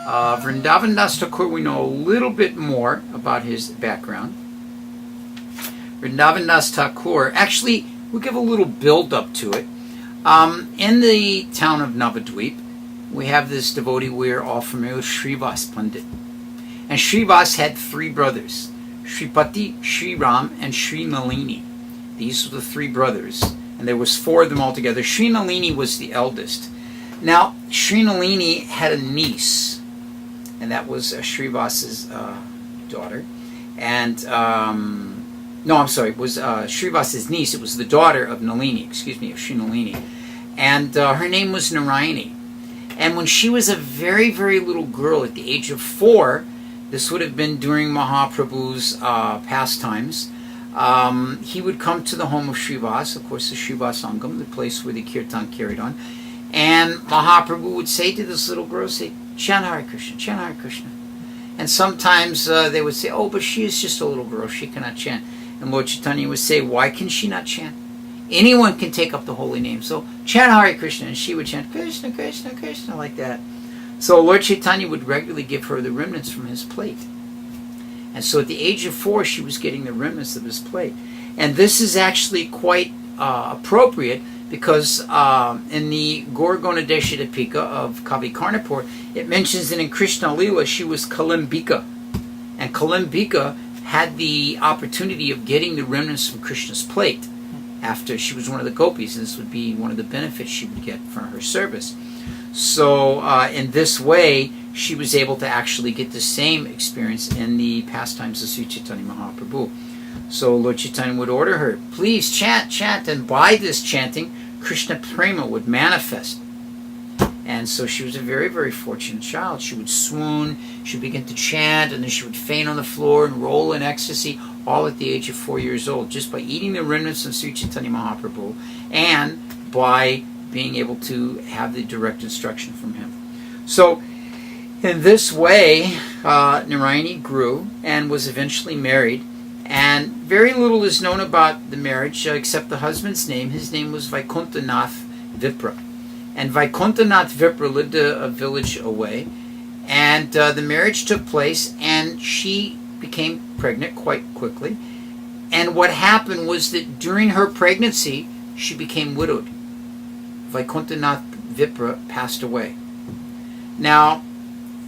Vrindavana Das Thakur, we know a little bit more about his background. Vrindavana Das Thakur, actually, we'll give a little build-up to it. In the town of Navadvip, we have this devotee we're all familiar with, Srivas Pandit. And Srivas had three brothers, Sripati, Sriram, and Sri Nalini. These were the three brothers, and there was four of them altogether. Sri Nalini was the eldest. Now, Sri Nalini had a niece, and that was Srivas's daughter. And, no, I'm sorry, it was Srivas's niece. It was the daughter of Nalini, of Sri Nalini. And her name was Narayani. And when she was a very, very little girl, at the age of 4, this would have been during Mahaprabhu's pastimes, he would come to the home of Srivas, of course the Srivas Angam, the place where the kirtan carried on, and Mahaprabhu would say to this little girl, say, chant Hare Krishna, chant Hare Krishna. And sometimes they would say, oh, but she is just a little girl, she cannot chant. And Lord Chaitanya would say, why can she not chant? Anyone can take up the holy name, so chant Hare Krishna, and she would chant Krishna, Krishna, Krishna, like that. So Lord Chaitanya would regularly give her the remnants from his plate. And so at the age of 4, she was getting the remnants of his plate. And this is actually quite appropriate, because in the Gauragonadesha Dipika of Kavi Karnapur, it mentions that in Krishna Lila she was Kalambika. And Kalambika had the opportunity of getting the remnants from Krishna's plate after she was one of the gopis, and this would be one of the benefits she would get from her service. So in this way, she was able to actually get the same experience in the pastimes of Sri Chaitanya Mahaprabhu. So Lord Chaitanya would order her, please chant, chant, and by this chanting, Krishna Prema would manifest. And so she was a very, very fortunate child. She would swoon, she would begin to chant, and then she would faint on the floor and roll in ecstasy, all at the age of 4 years old, just by eating the remnants of Sri Chaitanya Mahaprabhu and by being able to have the direct instruction from him. So in this way, Narayani grew and was eventually married. And very little is known about the marriage except the husband's name. His name was Vaikuntanath Vipra. And Vaikuntanath Vipra lived a village away. And the marriage took place, and she became pregnant quite quickly. And what happened was that during her pregnancy, she became widowed. Vaikuntanath Vipra passed away. Now,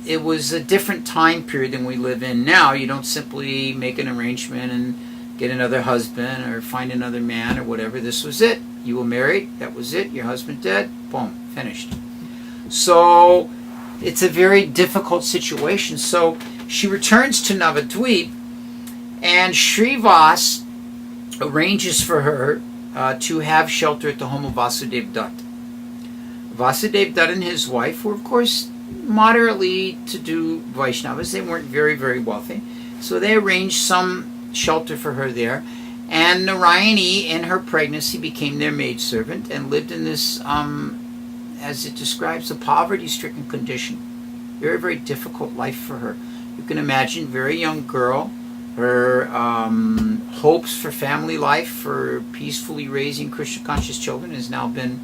it was a different time period than we live in now. You don't simply make an arrangement and get another husband or find another man or whatever. This was it. You were married, that was it. Your husband dead, boom, finished. So it's a very difficult situation. So she returns to Navadvip, and Srivas arranges for her to have shelter at the home of Vasudev Dutt. Vasudev Dutt and his wife were, of course, moderately to-do Vaishnavas. They weren't very, very wealthy. So they arranged some shelter for her there. And Narayani, in her pregnancy, became their maidservant and lived in this, as it describes, a poverty-stricken condition. Very, very difficult life for her. You can imagine, very young girl, her hopes for family life, for peacefully raising Krishna-conscious children has now been,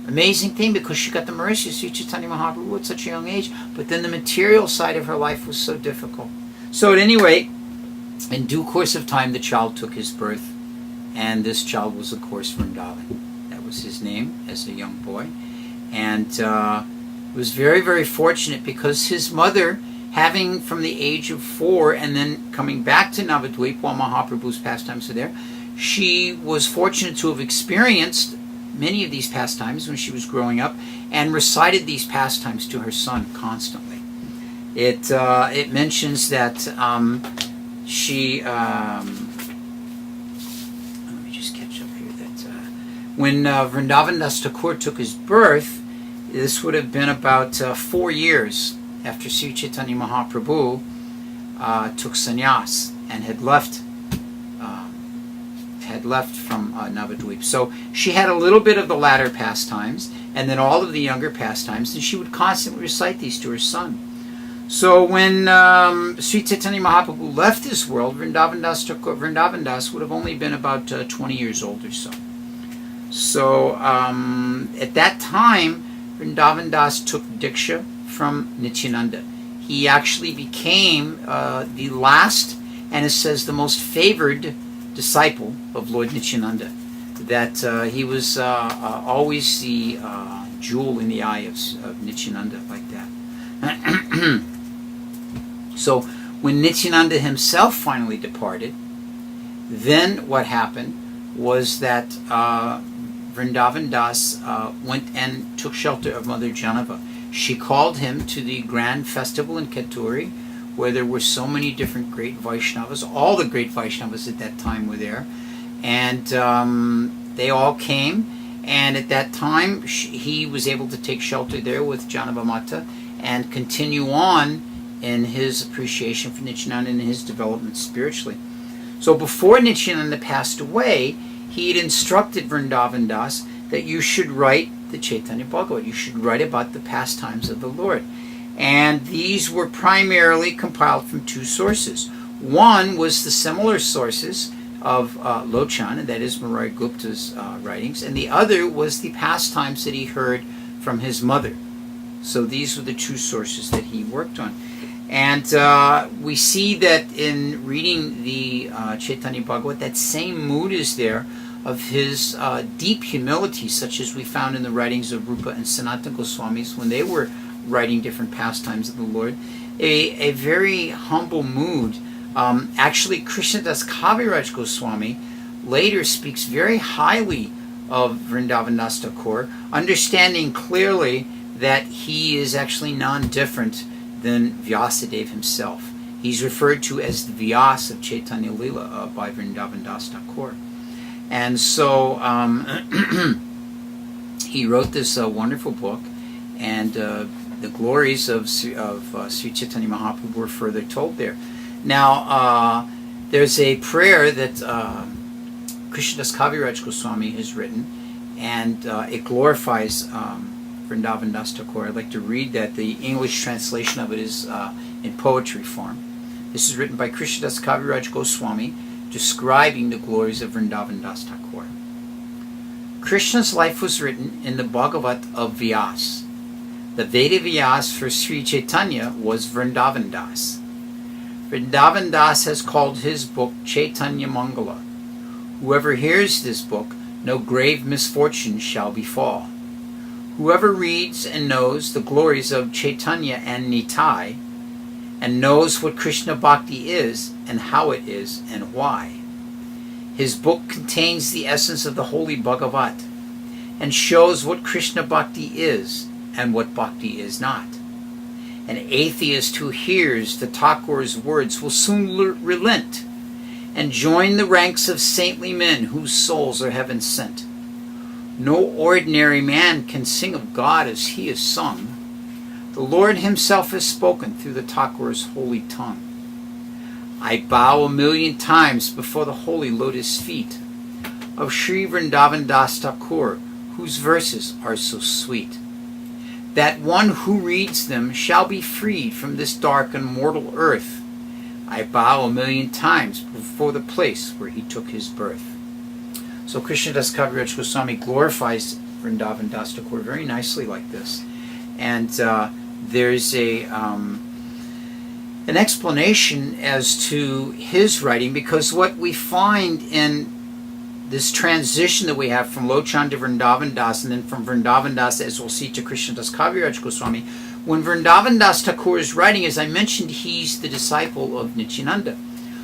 amazing thing, because she got the mercy of Sri Chaitanya Mahaprabhu at such a young age, but then the material side of her life was so difficult. So at any rate, in due course of time, the child took his birth, and this child was, of course, Vrindavana. That was his name as a young boy. And was very, very fortunate, because his mother, having from the age of 4 and then coming back to Navadvip while Mahaprabhu's pastimes were there, she was fortunate to have experienced many of these pastimes when she was growing up, and recited these pastimes to her son constantly. It mentions that she let me just catch up here, that when Vrindavana Das Thakur took his birth, this would have been about 4 years after Sri Chaitanya Mahaprabhu took sannyas and had left from Navadvip. So she had a little bit of the latter pastimes, and then all of the younger pastimes, and she would constantly recite these to her son. So when Sri Chaitanya Mahaprabhu left this world, Vrindavana Das would have only been about 20 years old or so. So at that time, Vrindavana Das took Diksha from Nityananda. He actually became the last, and it says the most favored disciple of Lord Nityananda. That he was always the jewel in the eye of Nityananda, like that. So when Nityananda himself finally departed, then what happened was that Vrindavan Das went and took shelter of Mother Janava. She called him to the grand festival in Keturi, where there were so many different great Vaishnavas. All the great Vaishnavas at that time were there. And they all came. And at that time, he was able to take shelter there with Janava Mata and continue on in his appreciation for Nityananda and his development spiritually. So before Nityananda passed away, he had instructed Vrindavan Das that you should write the Chaitanya Bhagavat. You should write about the pastimes of the Lord. And these were primarily compiled from two sources. One was the similar sources of Lochan, and that is Murari Gupta's writings, and the other was the pastimes that he heard from his mother. So these were the two sources that he worked on. And we see that in reading the Chaitanya Bhagavat, that same mood is there of his deep humility, such as we found in the writings of Rupa and Sanatana Goswamis when they were writing different pastimes of the Lord. A very humble mood. Actually, Krishnadas Kaviraja Goswami later speaks very highly of Vrindavana Thakur, understanding clearly that he is actually non-different than Vyasadeva himself. He's referred to as the Vyas of Chaitanya Lila by Vrindavana Thakur. And so he wrote this wonderful book, and the glories of Sri Chaitanya Mahaprabhu were further told there. Now, there's a prayer that Krishnadas Kaviraja Goswami has written, and it glorifies Vrindavan Das Thakur. I'd like to read that. The English translation of it is in poetry form. This is written by Krishnadas Kaviraja Goswami, describing the glories of Vrindavan Das Thakur. Krishna's life was written in the Bhagavat of Vyas. The Veda Vyas for Sri Chaitanya was Vrindavan Das. Vrindavan Das has called his book Chaitanya Mangala. Whoever hears this book, no grave misfortune shall befall. Whoever reads and knows the glories of Chaitanya and Nitai, and knows what Krishna Bhakti is, and how it is, and why. His book contains the essence of the Holy Bhagavat, and shows what Krishna Bhakti is, and what Bhakti is not. An atheist who hears the Thakur's words will soon relent, and join the ranks of saintly men whose souls are heaven sent. No ordinary man can sing of God as he is sung. The Lord himself has spoken through the Thakur's holy tongue. I bow 1,000,000 times before the holy lotus feet of Sri Vrindavan Das Thakur, whose verses are so sweet, that one who reads them shall be freed from this dark and mortal earth. I bow 1,000,000 times before the place where he took his birth. So Krishnadas Kaviraja Goswami glorifies Vrindavan Das Thakur very nicely like this. And there's an explanation as to his writing, because what we find in this transition that we have from Lochan to Vrindavan Das, and then from Vrindavan Das, as we'll see, to Krishnadas Kaviraja Goswami, when Vrindavan Das Thakur is writing, as I mentioned, he's the disciple of Nityananda.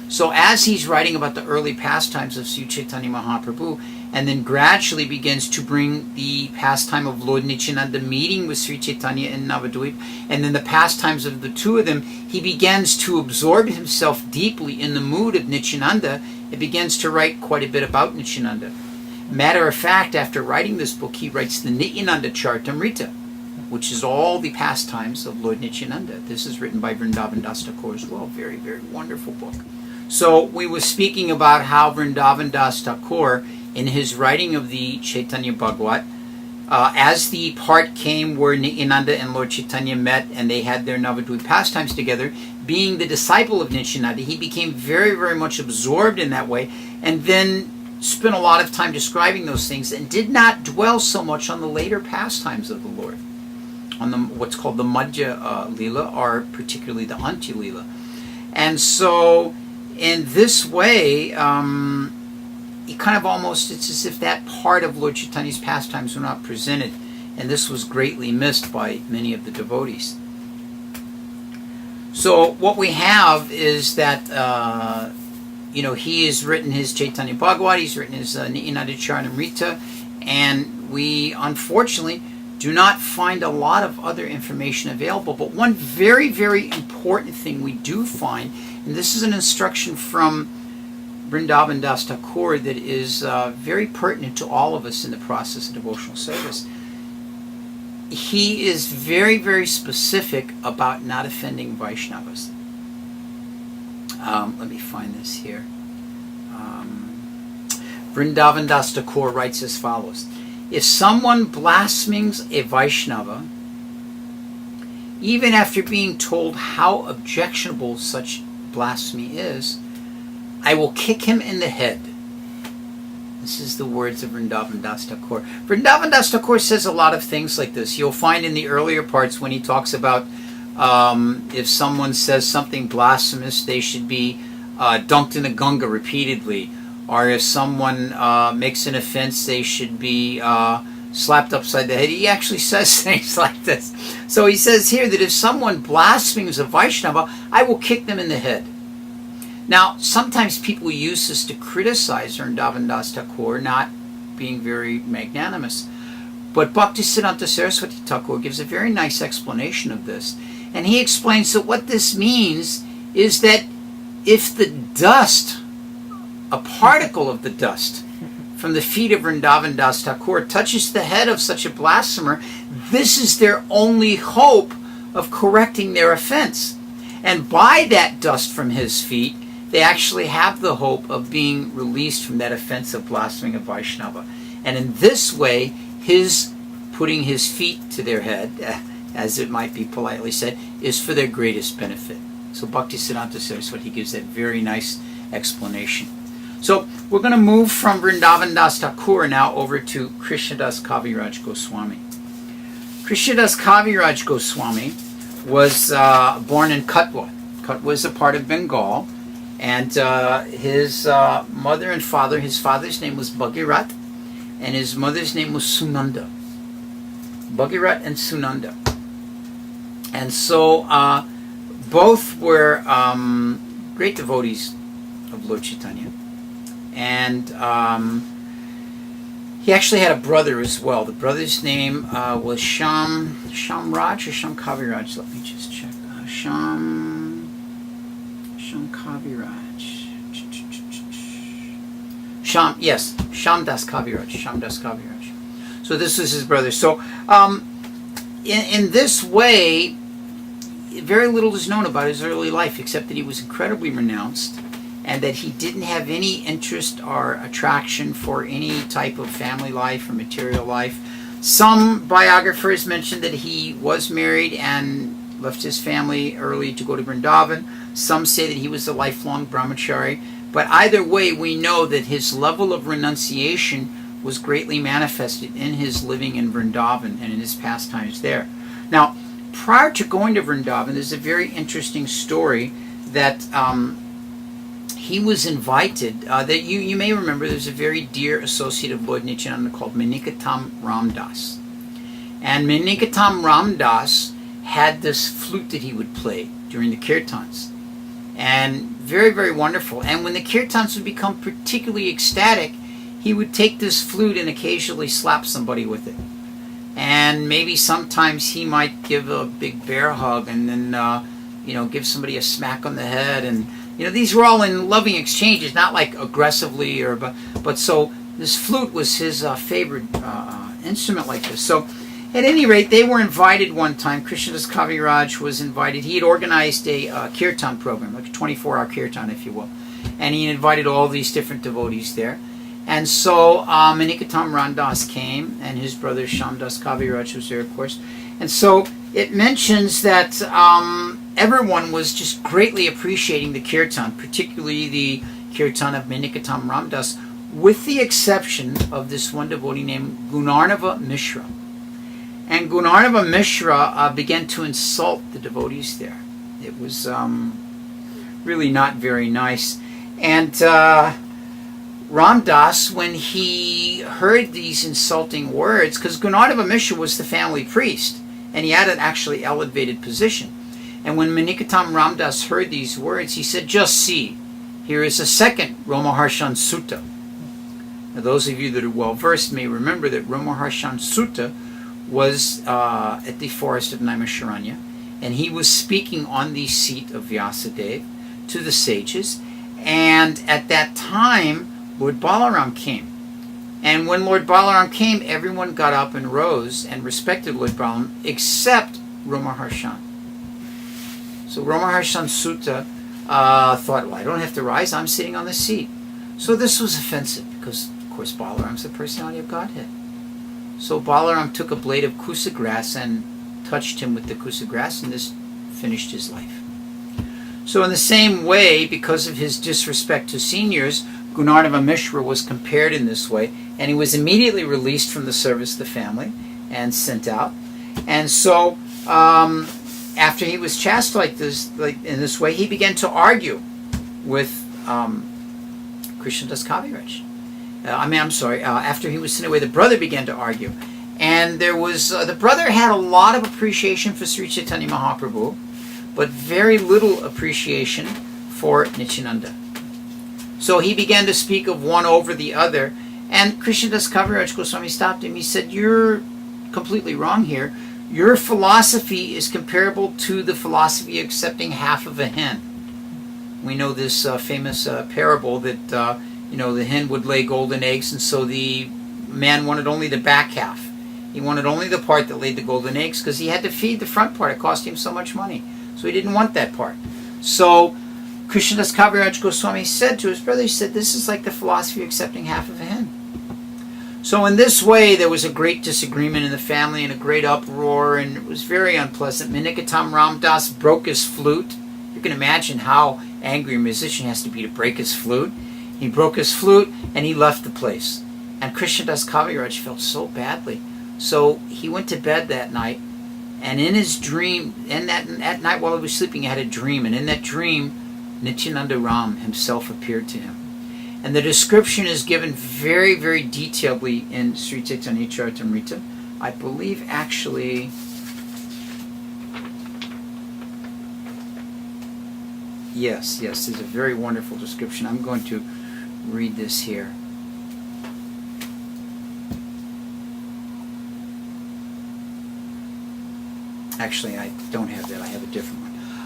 So as he's writing about the early pastimes of Sri Chaitanya Mahaprabhu, and then gradually begins to bring the pastime of Lord Nityananda meeting with Sri Chaitanya in Navadvip, and then the pastimes of the two of them, he begins to absorb himself deeply in the mood of Nityananda, and begins to write quite a bit about Nityananda. Matter of fact, after writing this book, he writes the Nityananda Charitamrita, which is all the pastimes of Lord Nityananda. This is written by Vrindavan Das Thakur as well. Very, very wonderful book. So we were speaking about how Vrindavan Das Thakur, in his writing of the Chaitanya Bhagavat, as the part came where Nityananda and Lord Chaitanya met and they had their Navadvip pastimes together, being the disciple of Nityananda, he became very, very much absorbed in that way, and then spent a lot of time describing those things and did not dwell so much on the later pastimes of the Lord. on the what's called the Madhya Lila, or particularly the Antya Lila. And so in this way, it kind of almost, it's as if that part of Lord Chaitanya's pastimes were not presented, and this was greatly missed by many of the devotees. So what we have is that, he has written his Chaitanya Bhagavat, he's written his Nityananda Charanamrita, and we unfortunately do not find a lot of other information available. But one very, very important thing we do find, and this is an instruction from Vrindavana Das Thakura that is very pertinent to all of us in the process of devotional service. He is very, very specific about not offending Vaishnavas. Let me find this here. Vrindavana Das Thakura writes as follows: if someone blasphemes a Vaishnava, even after being told how objectionable such blasphemy is, I will kick him in the head. This is the words of Vrindavana Das Thakura. Vrindavana Das Thakura says a lot of things like this. You'll find in the earlier parts when he talks about if someone says something blasphemous, they should be dunked in the Ganga repeatedly. Or if someone makes an offense, they should be slapped upside the head. He actually says things like this. So he says here that if someone blasphemes a Vaishnava, I will kick them in the head. Now, sometimes people use this to criticize Vrindavana Das Thakura not being very magnanimous. But Bhaktisiddhanta Saraswati Thakur gives a very nice explanation of this. And he explains that what this means is that if the dust, a particle of the dust from the feet of Vrindavana Das Thakura touches the head of such a blasphemer, this is their only hope of correcting their offense. And by that dust from his feet, they actually have the hope of being released from that offense of blaspheming a Vaishnava. And in this way, his putting his feet to their head, as it might be politely said, is for their greatest benefit. So Bhaktisiddhanta Saraswati gives that very nice explanation. So we're going to move from Vrindavana Das Thakura now over to Krishnadas Kaviraj Goswami. Krishnadas Kaviraj Goswami was born in Katwa. Katwa is a part of Bengal. And his mother and father, his father's name was Bhagirat, and his mother's name was Sunanda. Bhagirat and Sunanda. And so both were great devotees of Lord Chaitanya. And he actually had a brother as well. The brother's name was Shamraj or Sham Kaviraj. Let me just check. Sham Kaviraj. Sham Das Kaviraj. Sham Das Kaviraj. So this was his brother. So in this way, very little is known about his early life, except that he was incredibly renounced, and that he didn't have any interest or attraction for any type of family life or material life. Some biographers mention that he was married and left his family early to go to Vrindavan. Some say that he was a lifelong brahmachari. But either way, we know that his level of renunciation was greatly manifested in his living in Vrindavan and in his pastimes there. Now, prior to going to Vrindavan, there's a very interesting story that he was invited, that you may remember. There's a very dear associate of Lord Nityananda called Manikatam Ramdas. And Manikatam Ramdas had this flute that he would play during the kirtans. And very, very wonderful. And when the kirtans would become particularly ecstatic, he would take this flute and occasionally slap somebody with it. And maybe sometimes he might give a big bear hug and then, give somebody a smack on the head. And, these were all in loving exchanges, not like aggressively but so this flute was his favorite instrument like this. So at any rate, they were invited one time. Krishnadas Kaviraj was invited. He had organized a kirtan program, like a 24-hour kirtan, if you will. And he invited all these different devotees there. And so Manikatam Ramdas came, and his brother Shamdas Kaviraj was there, of course. And so it mentions that everyone was just greatly appreciating the kirtan, particularly the kirtan of Manikatam Ramdas, with the exception of this one devotee named Gunarnava Mishra. And Gunarnava Mishra began to insult the devotees there. It was really not very nice. And Ramdas, when he heard these insulting words, because Gunarnava Mishra was the family priest, and he had an actually elevated position. And when Manikatam Ramdas heard these words, he said, just see, here is a second Romaharshan Sutta. Now, those of you that are well versed may remember that Romaharshan Sutta was at the forest of Naimisharanya, and he was speaking on the seat of Vyasadeva to the sages. And at that time, Lord Balaram came. And when Lord Balaram came, everyone got up and rose and respected Lord Balaram, except Romaharshan. So Romaharshan Sutta thought, well, I don't have to rise, I'm sitting on the seat. So this was offensive, because, of course, Balaram's the personality of Godhead. So Balaram took a blade of kusa grass and touched him with the kusa grass, and this finished his life. So in the same way, because of his disrespect to seniors, Gunarnava Mishra was compared in this way, and he was immediately released from the service of the family and sent out. And so after he was chastised in this way, he began to argue with Krishnadas Kaviraj. After he was sent away, the brother began to argue. And there was, the brother had a lot of appreciation for Sri Chaitanya Mahaprabhu, but very little appreciation for Nityananda. So he began to speak of one over the other, and Krishnadas Kaviraj Goswami stopped him. He said, you're completely wrong here. Your philosophy is comparable to the philosophy of accepting half of a hen. We know this famous parable that the hen would lay golden eggs, and so the man wanted only the back half. He wanted only the part that laid the golden eggs, because he had to feed the front part. It cost him so much money. So he didn't want that part. So Krishnadas Kaviraj Goswami said to his brother, he said, this is like the philosophy of accepting half of a hen. So in this way, there was a great disagreement in the family and a great uproar, and it was very unpleasant. Manikatam Ramdas broke his flute. You can imagine how angry a musician has to be to break his flute. He broke his flute, and he left the place. And Krishnadas Kaviraj felt so badly. So he went to bed that night, and in his dream, and at night while he was sleeping, he had a dream. And in that dream, Nityananda Ram himself appeared to him. And the description is given very, very detailedly in Sri Chaitanya Charitamrita. I believe actually, yes, there's a very wonderful description. I'm going to read this here. Actually, I don't have that. I have a different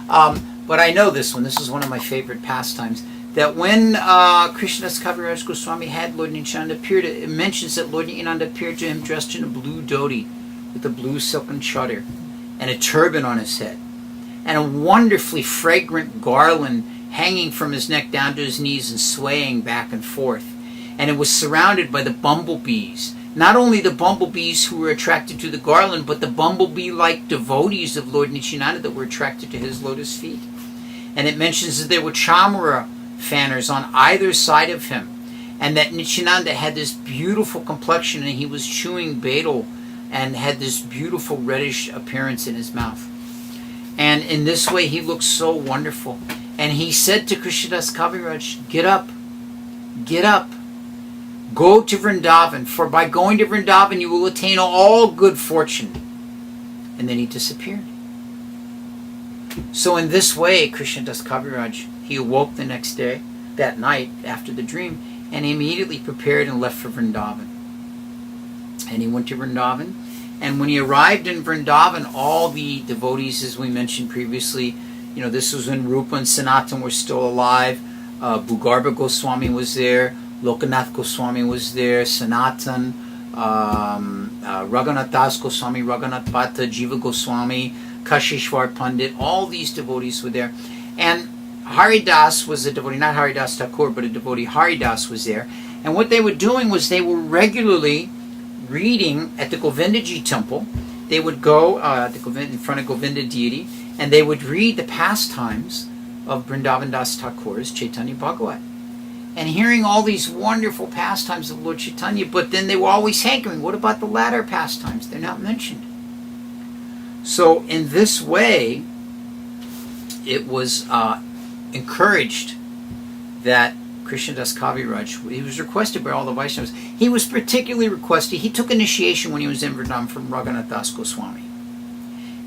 one. But I know this one. This is one of my favorite pastimes. That when Krishnadas Kaviraj Goswami had Lord Nityananda appear to, it mentions that Lord Nityananda appeared to him dressed in a blue dhoti with a blue silken chadar and a turban on his head, and a wonderfully fragrant garland hanging from his neck down to his knees and swaying back and forth. And it was surrounded by the bumblebees. Not only the bumblebees who were attracted to the garland, but the bumblebee-like devotees of Lord Nityananda that were attracted to his lotus feet. And it mentions that there were chamara fanners on either side of him, and that Nityananda had this beautiful complexion, and he was chewing betel and had this beautiful reddish appearance in his mouth. And in this way he looked so wonderful. And he said to Krishnadas Kaviraj, get up, go to Vrindavan, for by going to Vrindavan you will attain all good fortune. And then he disappeared. So in this way, Krishnadas Kaviraj, he awoke the next day, that night after the dream, and he immediately prepared and left for Vrindavan. And he went to Vrindavan, and when he arrived in Vrindavan, all the devotees, as we mentioned previously, this was when Rupa and Sanatan were still alive. Bhugarbha Goswami was there, Lokanath Goswami was there, Sanatan, Raghunath Das Goswami, Raghunath Bhatta, Jiva Goswami, Kashishwar Pandit, all these devotees were there. And Haridas was a devotee, not Haridas Thakur, but a devotee, Haridas was there. And what they were doing was they were regularly reading at the Govindaji temple. They would go in front of Govinda deity, and they would read the pastimes of Vrindavan Das Thakur's Chaitanya Bhagavat. And hearing all these wonderful pastimes of Lord Chaitanya, but then they were always hankering, what about the latter pastimes? They're not mentioned. So in this way, it was encouraged that Krishnadas Kaviraj, he was requested by all the Vaishnavas. He was particularly requested. He took initiation when he was in Vrindavana from Raghunath Das Goswami.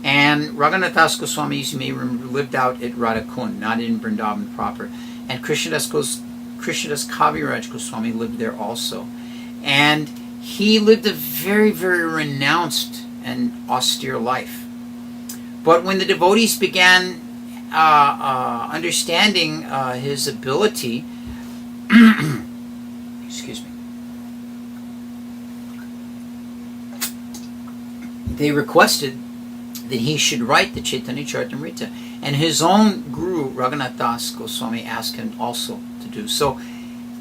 And Raghunath Das Goswami, as you may remember, lived out at Radhakund, not in Vrindavan proper. And Krishnadas Kaviraj Goswami lived there also. And he lived a very, very renounced and austere life. But when the devotees began understanding his ability, excuse me, they requested that he should write the Chaitanya Charitamrita, and his own guru Raghunath Das Goswami asked him also to do so.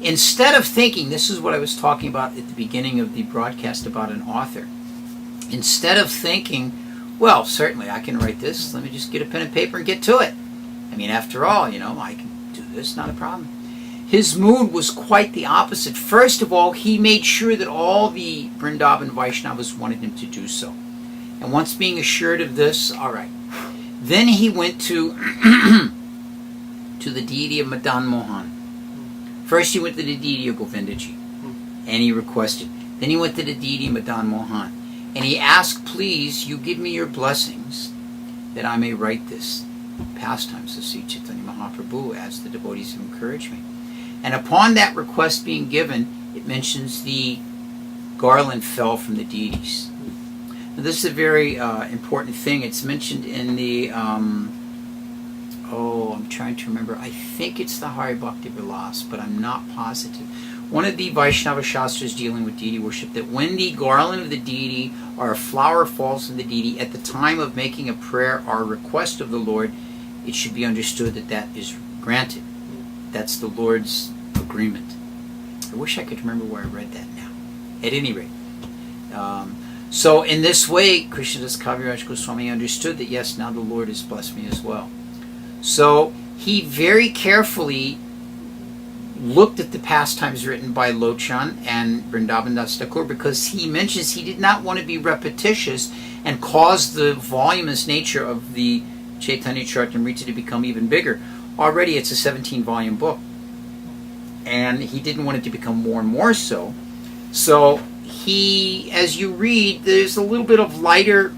Instead of thinking, this is what I was talking about at the beginning of the broadcast about an author, instead of thinking, well, certainly I can write this, let me just get a pen and paper and get to it. I mean, after all, I can do this, not a problem. His mood was quite the opposite. First of all, he made sure that all the Vrindavan Vaishnavas wanted him to do so. And once being assured of this, all right. Then he went to the deity of Madan Mohan. First he went to the deity of Govindaji, and he requested. Then he went to the deity of Madan Mohan, and he asked, please, you give me your blessings that I may write this pastimes of Sri Chaitanya Mahaprabhu as the devotees have encouraged me. And upon that request being given, it mentions the garland fell from the deities. Now, this is a very important thing. It's mentioned in the, I'm trying to remember. I think it's the Hari Bhakti Vilas, but I'm not positive. One of the Vaishnava Shastras dealing with deity worship, that when the garland of the deity or a flower falls from the deity at the time of making a prayer or a request of the Lord, it should be understood that that is granted. That's the Lord's agreement. I wish I could remember where I read that now. At any rate. So in this way, Krishnadas Kaviraj Goswami understood that yes, now the Lord has blessed me as well. So he very carefully looked at the pastimes written by Lochan and Vrindavan Das Thakur, because he mentions he did not want to be repetitious and cause the voluminous nature of the Chaitanya Charitamrita to become even bigger. Already it's a 17-volume book, and he didn't want it to become more and more so. So he, as you read, there's a little bit of lighter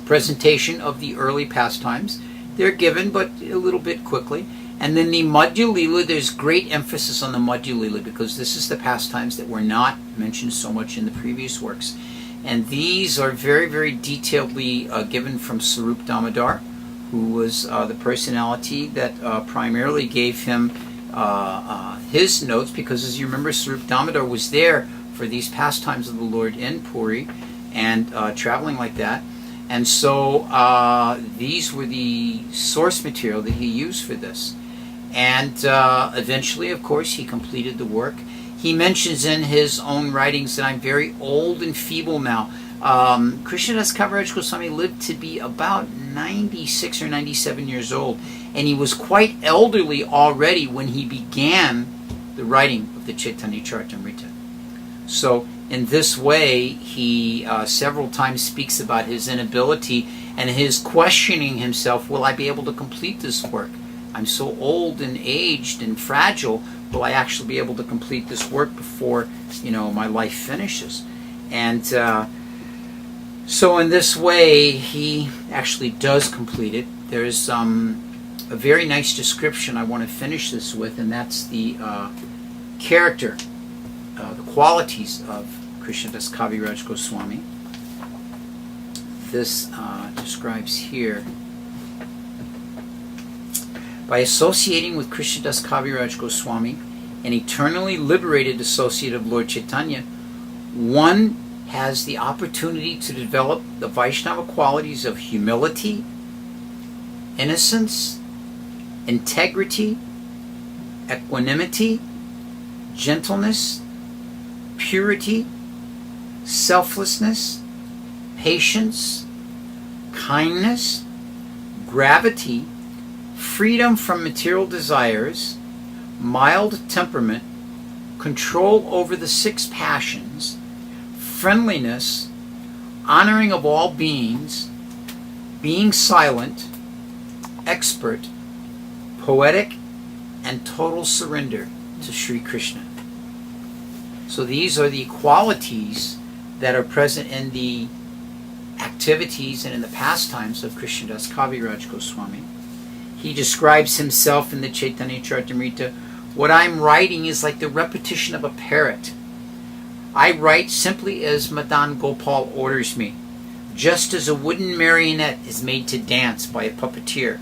presentation of the early pastimes. They're given, but a little bit quickly. And then the Madhya Lila, there's great emphasis on the Madhya Lila, because this is the pastimes that were not mentioned so much in the previous works. And these are very, very detailedly given from Sarup Damodar, who was the personality that primarily gave him his notes, because as you remember, Sarup Damodar was there for these pastimes of the Lord in Puri and traveling like that. And so these were the source material that he used for this. And eventually, of course, he completed the work. He mentions in his own writings that I'm very old and feeble now. Krishnadas Kaviraj Goswami lived to be about 96 or 97 years old, and he was quite elderly already when he began the writing of the Chaitanya Charitamrita. So in this way, he several times speaks about his inability and his questioning himself, will I be able to complete this work? I'm so old and aged and fragile, will I actually be able to complete this work before, my life finishes? And so in this way, he actually does complete it. There's a very nice description I want to finish this with, and that's the character, the qualities of Krishnadas Kaviraj Goswami. This describes here, by associating with Krishnadas Kaviraj Goswami, an eternally liberated associate of Lord Chaitanya, one has the opportunity to develop the Vaishnava qualities of humility, innocence, integrity, equanimity, gentleness, purity, selflessness, patience, kindness, gravity, freedom from material desires, mild temperament, control over the 6 passions, friendliness, honoring of all beings, being silent, expert, poetic, and total surrender to Sri Krishna. So these are the qualities that are present in the activities and in the pastimes of Krishnadas Kaviraja Goswami. He describes himself in the Chaitanya Charitamrita, what I'm writing is like the repetition of a parrot. I write simply as Madan Gopal orders me, just as a wooden marionette is made to dance by a puppeteer.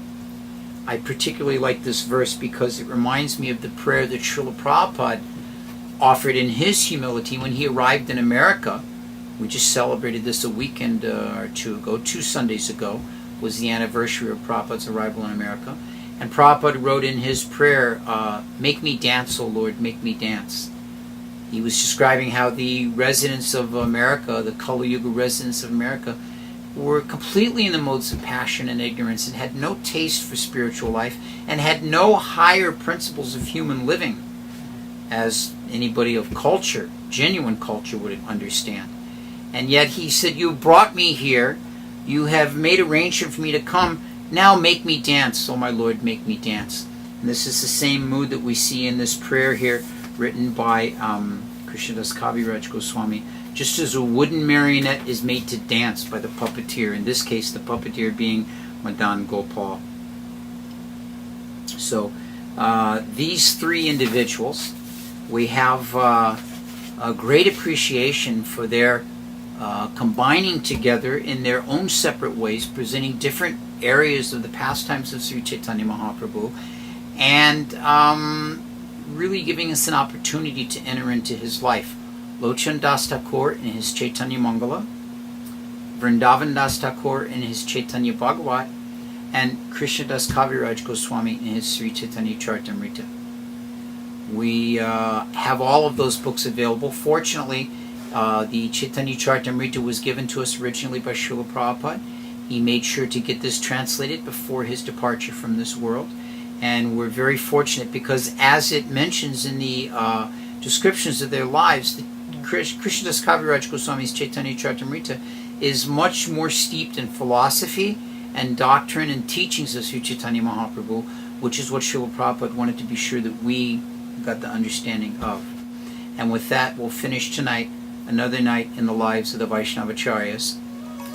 I particularly like this verse because it reminds me of the prayer that Srila Prabhupada offered in his humility when he arrived in America. We just celebrated this a weekend or two ago, 2 Sundays ago, was the anniversary of Prabhupada's arrival in America. And Prabhupada wrote in his prayer, make me dance, O Lord, make me dance. He was describing how the residents of America, the Kali Yuga residents of America, were completely in the modes of passion and ignorance and had no taste for spiritual life and had no higher principles of human living, as anybody of culture, genuine culture, would understand. And yet he said, you brought me here, you have made arrangement for me to come, now make me dance, oh my Lord, make me dance. And this is the same mood that we see in this prayer here, written by Krishnadas Kaviraja Goswami. Just as a wooden marionette is made to dance by the puppeteer, in this case the puppeteer being Madan Gopal. So these 3 individuals, we have a great appreciation for their combining together in their own separate ways, presenting different areas of the pastimes of Sri Chaitanya Mahaprabhu, and really giving us an opportunity to enter into his life. Lochan Das Thakur in his Chaitanya Mangala, Vrindavana Das Thakur in his Chaitanya Bhagavat, and Krishnadas Kaviraja Goswami in his Sri Chaitanya Charitamrita. We have all of those books available. Fortunately, the Chaitanya Charitamrita was given to us originally by Srila Prabhupada. He made sure to get this translated before his departure from this world. And we're very fortunate because, as it mentions in the descriptions of their lives, the Krishnadas Kaviraja Goswami's Chaitanya Charitamrita is much more steeped in philosophy and doctrine and teachings of Sri Chaitanya Mahaprabhu, which is what Srila Prabhupada wanted to be sure that we got the understanding of. And with that, we'll finish tonight, another night in the lives of the Vaisnava Acharyas.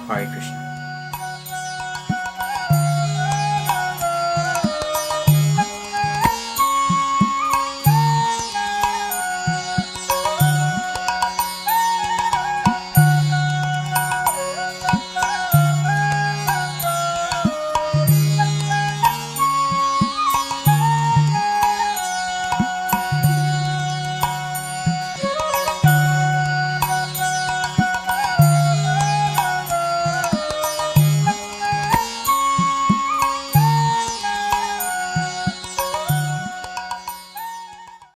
Hare Krishna.